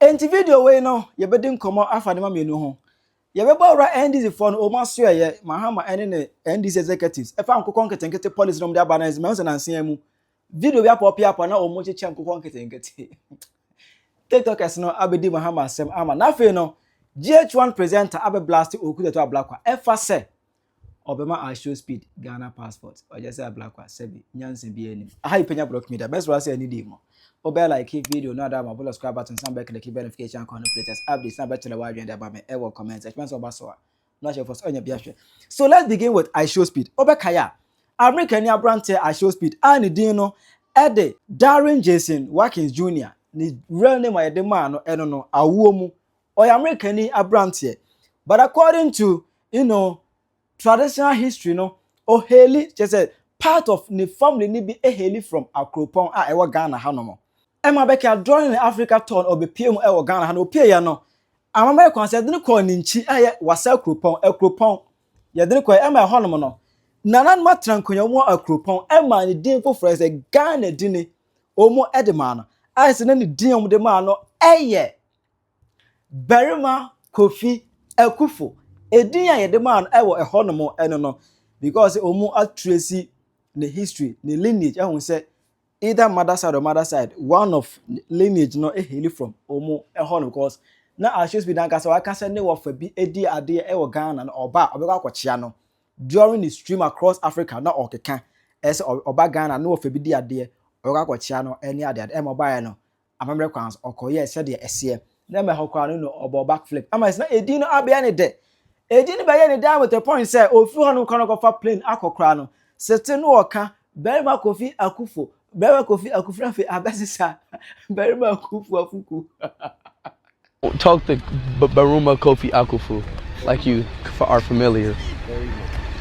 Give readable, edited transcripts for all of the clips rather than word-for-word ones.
enti video we no ye bedi nkomo afa de ma menu ho ye be bawra NDC for no ma so ye Mahama ene ne NDC executives e fa nkokon ketenkete policy no de abanize me so nansen mu video bi apopia na omo cheche nkokon ketenkete TikTokers no abedi Mahama asem ama na fe no GhOne presenter abe blast okude to Ablakwa e fa se obema IShowSpeed Ghana passport or just Ablakwa sebi nyanse bi anim aha Penyah block media best was any day mo obe like video no ada ma subscribe button some back the key notification icon latest updates na better wa dwen about me e wo comment expense oba so no share for onya bia hwe. So let's begin with IShowSpeed. Obe kaya American ni abrante IShowSpeed and din no Ede Darren Jason Watkins Jr. ni real name of the man no eno no awuo mu or American ni abrante, but according to traditional history no Oheli just a part of the family ni be Eheli from Akropong a ewa Ghana hanomo. Emma Becker drawing the Africa town or be PM ewa Ghana hano pia ya no. Amama kwa se dine ko ninchi aye wasa Akropong ya dine ko Emma hanomo no. Nanan matran konya mu Akropong Emma ni din foforo se Ghana dine omo edema no. Aye se na ni din omo de ma no eye Berima Kofi Akufo edin ya de man ewo ehonomo eno no because omu atracy the history the lineage ehun say either mother side one of lineage no eheli from omu ehono because na IShowSpeed dan kasa waka say ne wo fa bi edi ade ewo Ghana no oba obekwa kwachia no during the stream across Africa na okeka ese oba Ghana no wo fa bi di ade obekwa kwachia no eni ade em oba ye no amamre kwans okoye se de ese na me hokwa no oba backflip ama is na edi no abia ne de Ejini baye ni down with the point say ofi honu kono ko fa plane akokra no sete no oka Berima Kofi Akufo Berima Kofi Akufo fe abasisa Berima Akufo afuku. Talk to Berima Kofi Akufo like you are familiar.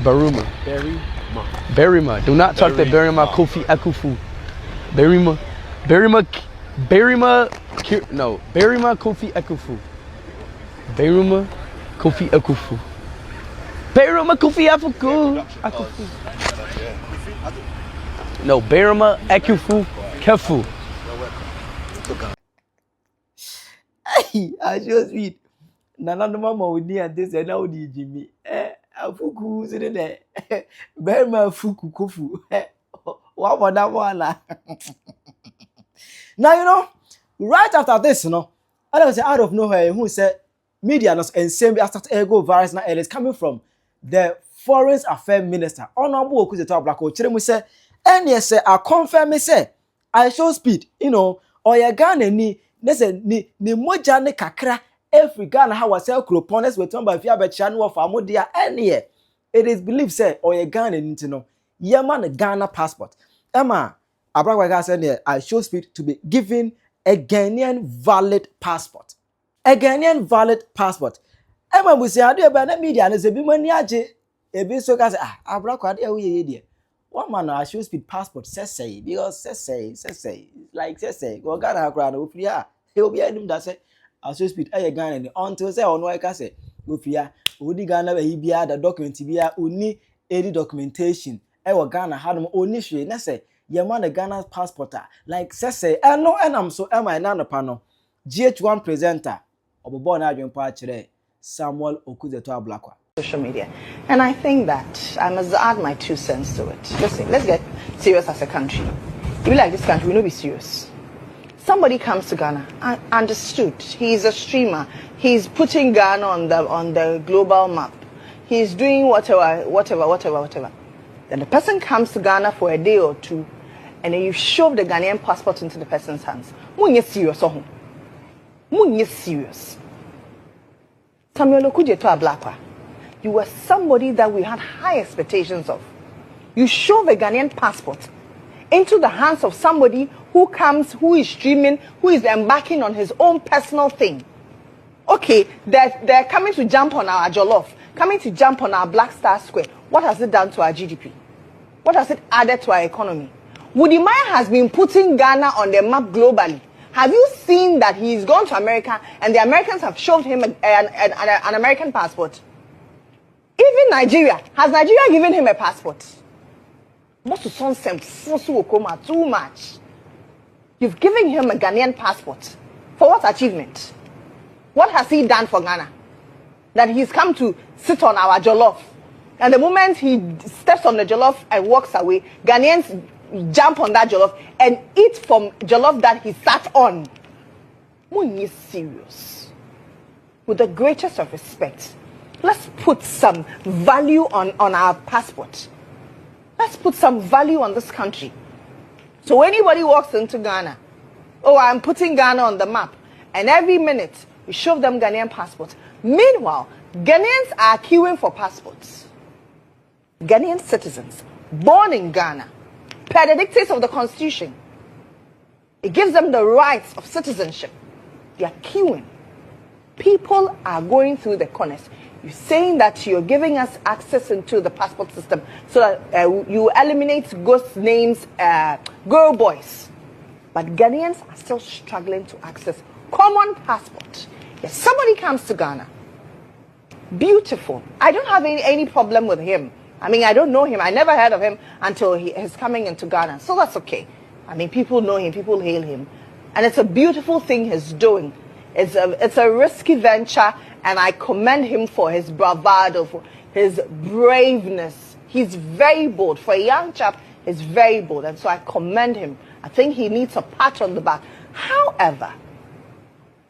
Berima. Do not talk to Berima Kofi Akufo. Berima Kofi Akufo. Berima Kofi Akufo. Berima Kofi Akufo. No, Berima Akufo Kefu. Hey, IShowSpeed. Nana no mama we ni and this and now di Jimmy. Afuku se de. Berima Afuku Kofu. What for that one? Now right after this, I was out of nowhere who said media and same as that ego virus now it is coming from the foreign affairs minister honorable Okuze to Ablakwa chiremu say any say I confirm me say IShowSpeed or ya Ghana ni moja ne kakra every Ghana how was Akropong we turn by fear be chanu of amodia any it is believed say or ya Ghana ni man Ghana passport Emma Ablakwa say IShowSpeed to be given a Ghanaian valid passport. A Ghanaian valid passport. Emma we say ade ba na media na se bi mani age e bi so ka say Ablakwa ade we ye one man IShowSpeed passport say because say like say go Ghana akra na ofiri a e obi anim da say IShowSpeed e Ghana ni until say ono e ka say ofiri a odi Ghana ba yi bia da document bia oni edi documentation e wo Ghana hadom oni hwe na say ye man the Ghana passport like say eno enam so Emma na no pa no GhOne presenter Samuel Okuze to Ablakwa. Social media. And I think that I must add my 2 cents to it. Listen, let's get serious as a country. If you like this country, we know be serious. Somebody comes to Ghana, I understood. He's a streamer. He's putting Ghana on the global map. He's doing whatever. Then the person comes to Ghana for a day or two, and then you shove the Ghanaian passport into the person's hands. Serious. Samuel Okuze to Ablakwa, you were somebody that we had high expectations of. You shove a Ghanaian passport into the hands of somebody who comes, who is streaming, who is embarking on his own personal thing. Okay, they're coming to jump on our jollof, coming to jump on our Black Star Square. What has it done to our GDP? What has it added to our economy? Wudimaya has been putting Ghana on the map globally. Have you seen that he's gone to America and the Americans have shoved him an American passport? Even Nigeria. Has Nigeria given him a passport? Too much. You've given him a Ghanaian passport. For what achievement? What has he done for Ghana? That he's come to sit on our jollof. And the moment he steps on the jollof and walks away, Ghanaians jump on that jollof and eat from jollof that he sat on. When is serious? With the greatest of respect, let's put some value on our passport. Let's put some value on this country. So anybody walks into Ghana, oh, I'm putting Ghana on the map. And every minute, we show them Ghanaian passports. Meanwhile, Ghanaians are queuing for passports. Ghanaian citizens, born in Ghana, per the dictates of the Constitution. It gives them the rights of citizenship. They are queuing. People are going through the corners. You're saying that you're giving us access into the passport system so that you eliminate ghost names, girl boys. But Ghanaians are still struggling to access common passport. If somebody comes to Ghana, beautiful. I don't have any problem with him. I mean, I don't know him. I never heard of him until he's coming into Ghana. So that's okay. I mean, people know him. People hail him. And it's a beautiful thing he's doing. It's a risky venture, and I commend him for his bravado, for his braveness. He's very bold. For a young chap, he's very bold, and so I commend him. I think he needs a pat on the back. However,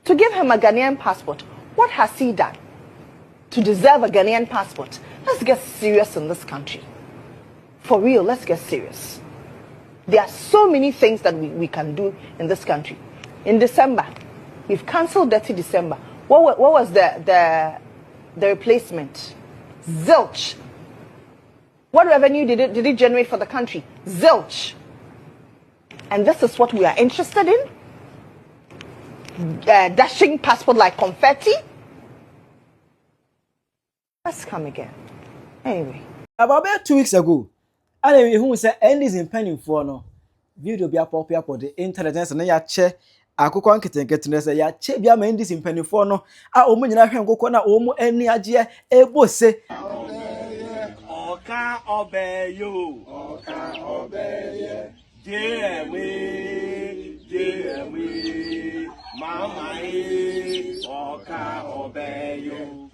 to give him a Ghanaian passport, what has he done to deserve a Ghanaian passport? Let's get serious in this country. For real, let's get serious. There are so many things that we can do in this country. In December, we've cancelled Dirty December. What was the replacement? Zilch. What revenue did it generate for the country? Zilch. And this is what we are interested in? Dashing passport like confetti? Let's come again. Anyway. About 2 weeks ago, I know who said NDC in penny for no video be up for the internet and ya che akoko ankete nkete say ya che bia ma NDC in penny for no a omo nyina hwe nkoko na omo ani age ebo se Oka obeyo jewe mama oka obeyo.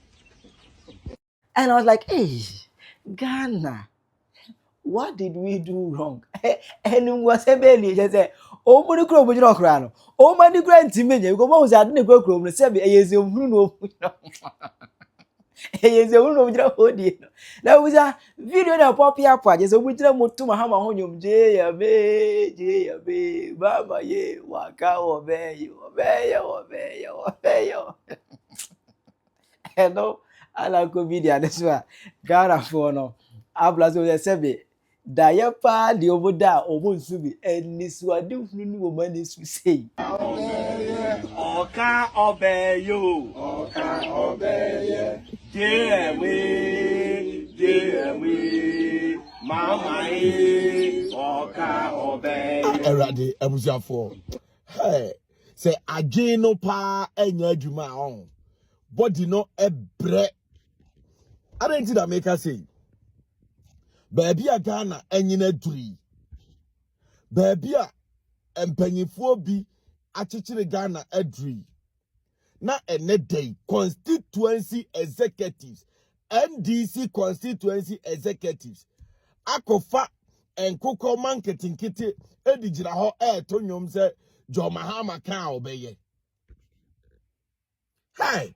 And I was like, hey, Ghana, what did we do wrong? And was a belly just say, oh, money crow with your crown. Oh, money grant to me. You go on, I didn't go crow and say, a year's your Bruno. A year's your Bruno with your hoodie. That was a video that poppy up. Just a winter mood to Mahama on your J.A.B. Baba, ye, waka, obey you. Hello. Ala ko video this one Ghana for no Ablakwa sebe da ya pa de oboda obonsubi enisuade hunu wo mani su sei Oka obeyo jewe mama oka obeyo. Erade abusiafo hey say adwe no pa enya adwuma on body no ebre. I don't think that make us say, baby a Ghana enyina duri. Baby a empanyifo bi achichire Ghana eduri. Na ene day constituency executives, NDC constituency executives, akofa enkoko marketing kiti edigira ho to nyom se jo Mahama kan obeye. Hey,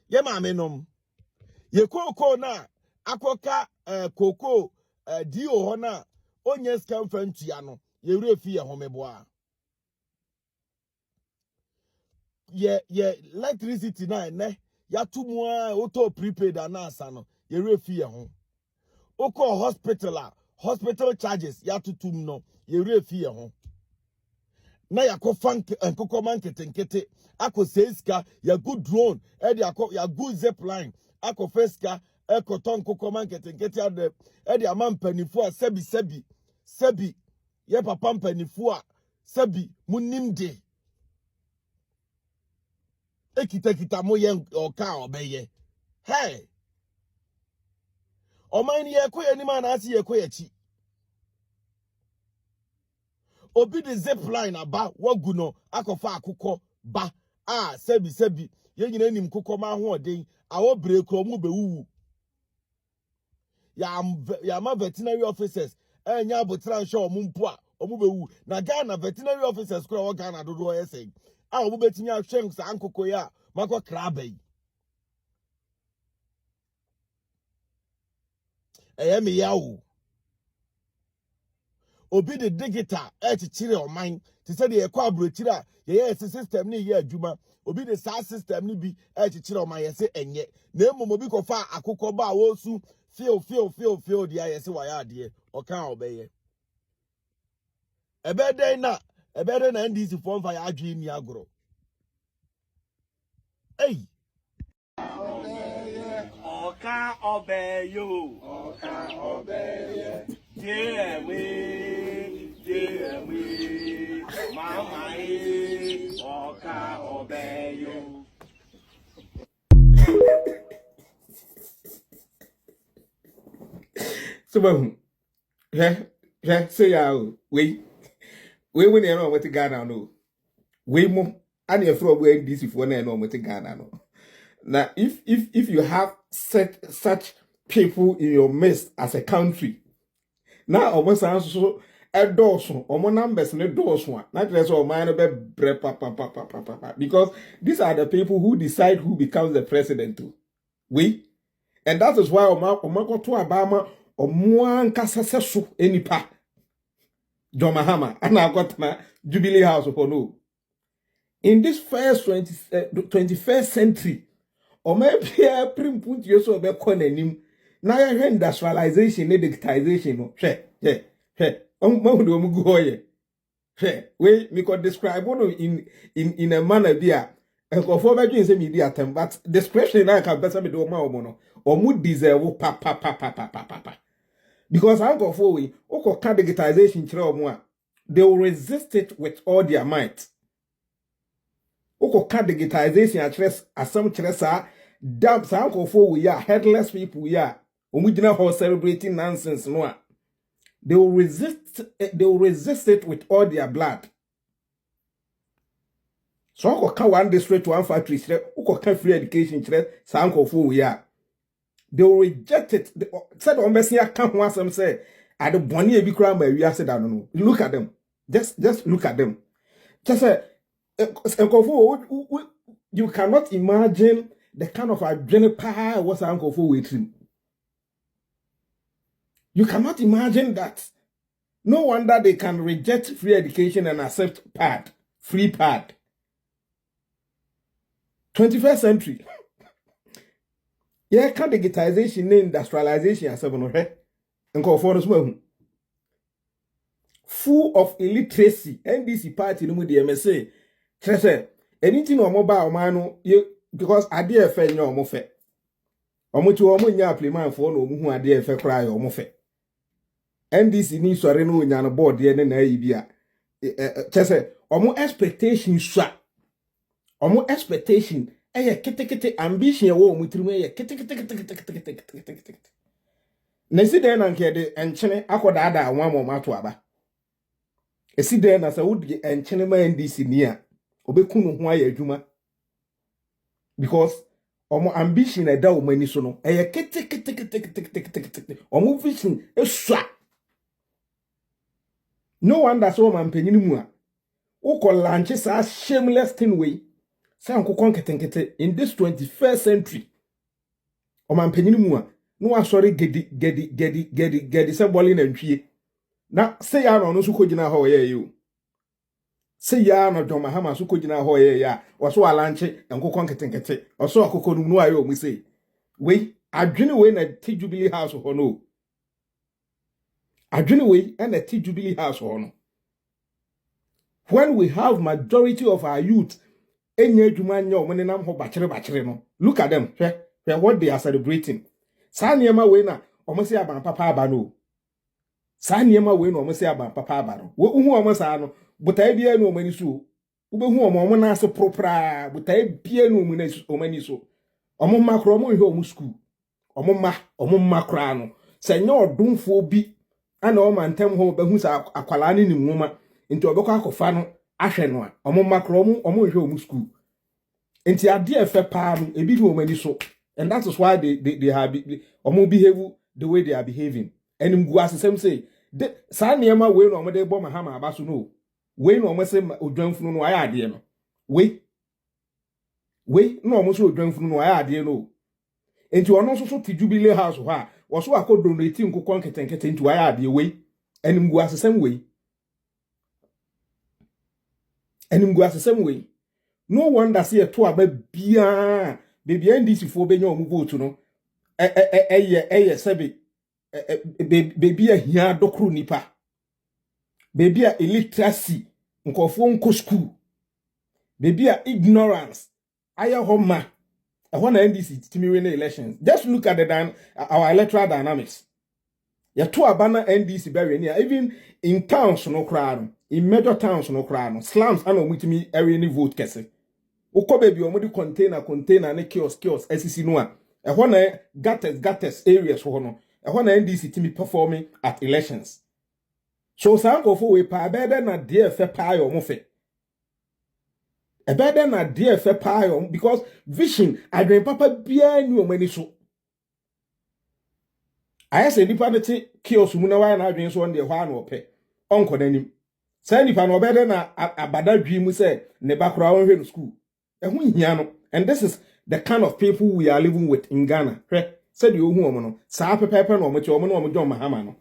ye mame nom. Ye koko na akoka koko dio ho na onye scam fantua no ye refi ye homeboa ye electricity na ne ya tumu a auto prepaid anasa no ye refi ye ho oko hospital charges ya tutum no ye refi ye ho na yakofa nkoko marketing ako seska ya good drone edi ya good zip line ako feska ekoton koko marketing edi amam panifo a sebi ye papa panifo a sebi munimde ekita mo ye oka obeye hey oman ye koye ni ma na asi ye koye chi obi the zip line aba wagu no akofa akukọ ba sebi ye nyina nim kokọ ma ho odin awo break omu bewuwu ya ma veterinary officers enya abotra nso omu mpo a omu bewuwu na Ghana veterinary officers kura wo Ghana dodo yesen omu betinya ahwen sa ankokọ ya makọ krabai me yawo obi the digital chire oman ti say the ekwa abrochira ye system ni ye adwuma obi the SaaS system ni bi chire oman ye say enye na emom obi ko fa akukọ ba wo su feel dia ye say waya ade o kan obeye ebeden na NDC form fa ya adwe ni agoro hey Oka obeyo. Oka obeye. Mama oka obeyo. So, say we when you know what Ghana no. We mo and you throw away this if one know what Ghana no. Now, if you have such people in your midst as a country, now almost so a dozen or more numbers in a dozen, not less or minor because these are the people who decide who becomes the president too. We, and that is why Omako to Obama or Muan Casasu any pa John Mahama and I got my Jubilee House upon no. In this first 21st century, or maybe a prim put yourself be conanim. Now you industrialization, digitization. We could describe one in a manner there. And for media term, but description I can better be do mono or mood deserve papa. Because I go for we or digitization they will resist it with all their might. Oko ka digitization address asam chresa damn sanko for we are headless people we are omugina ho celebrating nonsense no they will resist it with all their blood. So oko ka one district to one factory oko ka free education chresa sanko for we are they will reject it. Said on Messia can't want some say at the bonnie e bi kra ma wi ase da no. Look at them, just look at them. Just say you cannot imagine the kind of a power was Uncle for waiting. You cannot imagine that. No wonder they can reject free education and accept free pad. 21st century. Yeah, can digitization, industrialization, and seven Uncle for us well. Full of illiteracy. NDC party no the MSA. Say anything or mobile man because idea fe nya omo fe omo ti omo nya applement for no hu idea fe cry omo fe NDC ni sore no nya no board ye na yi bia say omo expectation swa omo expectation kete ambition wo omo trimu kete na si den na nke de enchene akoda ada anwa mo mato aba esi den na sa wodi enchene ma NDC ni a obekunu ho aye adwuma because omo ambition e da o mani so no kete omo vision esua no wonder so man panyin mu a wo launch sa shameless thing way sa nkokon kete in this 21st century o man panyin mu a no asori gedi se boli na ntwie na se ya no so kogina ho ye you say ya no John Mahama so kogina ho ye ya oso alanche enkokon ketenkete oso akokon nu ayo mu say we adwene we na ti Jubilee House ho no adwene we na ti Jubilee House ho no when we have majority of our youth enya adwuma nya o menenam ho bachire no look at them what they are celebrating sa niema we na o mo say aban papa aba no sa niema we na o mo say aban papa aba no wo hu o mo sa no butai bia no mani so ubehu omo na so propra butai bia no mu na omani so omo makro omo hwe omo school omo makra no se nya odumfo bi ana o mantem ho behu sa akwala ne nimuma nti obekọ akọfa no ahwe no a omo makro omo hwe omo school nti ade efe pa no ebi di omani so and that is why they have omo behave the way they are behaving and mgu asesem say saa niema we no omo de bo Mahama abaso no we no omo se odwanfunu no aya ade no we no omo se odwanfunu no aya ade no enti ono so ti jubilee house ho a wo so akodonate nkokon nketenkete nti aya ade we and mgu asesem we and mgu asesem we no wonder say to aba bia baby NDC fo benya omu vote no sebe baby ahia dokru nipa baby a illiteracy nkofo nko school baby a ignorance aya homa ehona NDC timi win elections. Just look at our electoral dynamics. Ya to aba na NDC be ni even in towns no kra no, in major towns no kra no, slums ana omutimi area ni vote kese. Uko baby omudi container ne kiosk SCC no a ehɔ na gutters areas ho no ehɔ na NDC timi performing at elections. So sanko fo we pa better na de fe pa yo mo fe e better na de fe pa yo because vision adwen papa bia ni o mani so ayese nipa ne te kiosk mu na wa na adwen so on de hɔ ana ope onko nanim say nipa no better na abada dwi mu say ne bakora won hwe no school and this is the kind of people we are living with in Ghana. Said you who no sa pepepe no mo John Mahama no.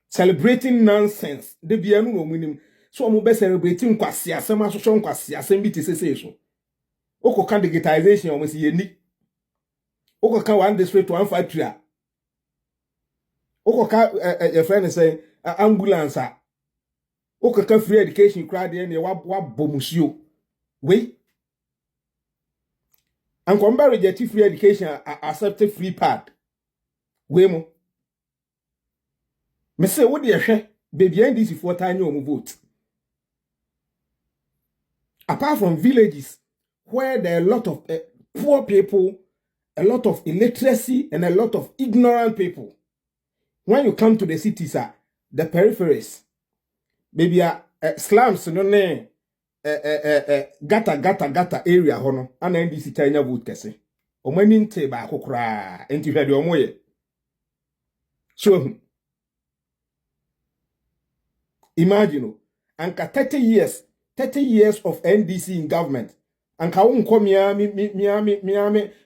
Celebrating nonsense. De bia no munim. So mo be celebrating kwasi asem asoso kwasi asem bi tisese so. Okoka digitization o mo si yeni. Okoka one district one factory. Okoka your friend say ambulance. Okoka free education crowd dey wa bomusio. We and compare reject free education accept free pad. We mo. Me say what dey hwe baby NDC for tiny omo vote. Apart from villages where there are a lot of poor people, a lot of illiteracy and a lot of ignorant people. When you come to the cities, the peripheries, baby slums no ne gata area hono ana NDC tanya vote kese omani nte ba akokra enti hwede omoye so imagine anka 30 years of NDC in government anka wonko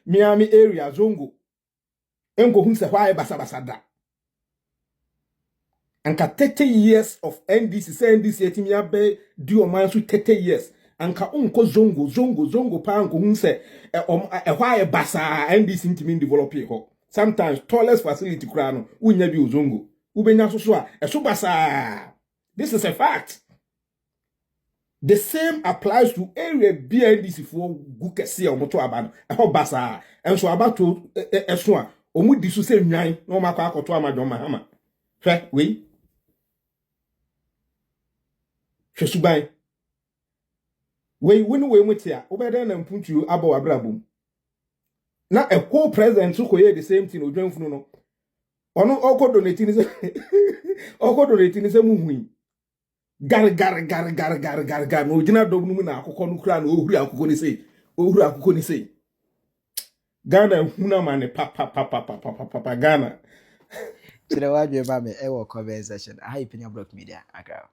miami area zongo enko hunse hwae basabasa da anka 30 years of NDC say NDC etimi abe di o man so 30 years anka unko zongo pa anko hunse hwae basa NDC ntimi develop ho sometimes tallest facility kra no unya bi ozongo ubenya so a eso basa. This is a fact. The same applies to area BNDC for gukese omoto aba no ho basa enso abato eso a omu di so se nwan no makwa akoto amadwo Mahama hwe we hwesuban we we mutia obeda na mpuntu abo abrabom na ekwo president so koye the same thing odwanfunu no ono okodonate ni se muhui gar no gina dobnu mu na akokọ no kura na ohuru akokọ ni sei Ghana huna mane papa Ghana Chile wa dwe ba me e wo comment section. Aha Penyah Block Media akra.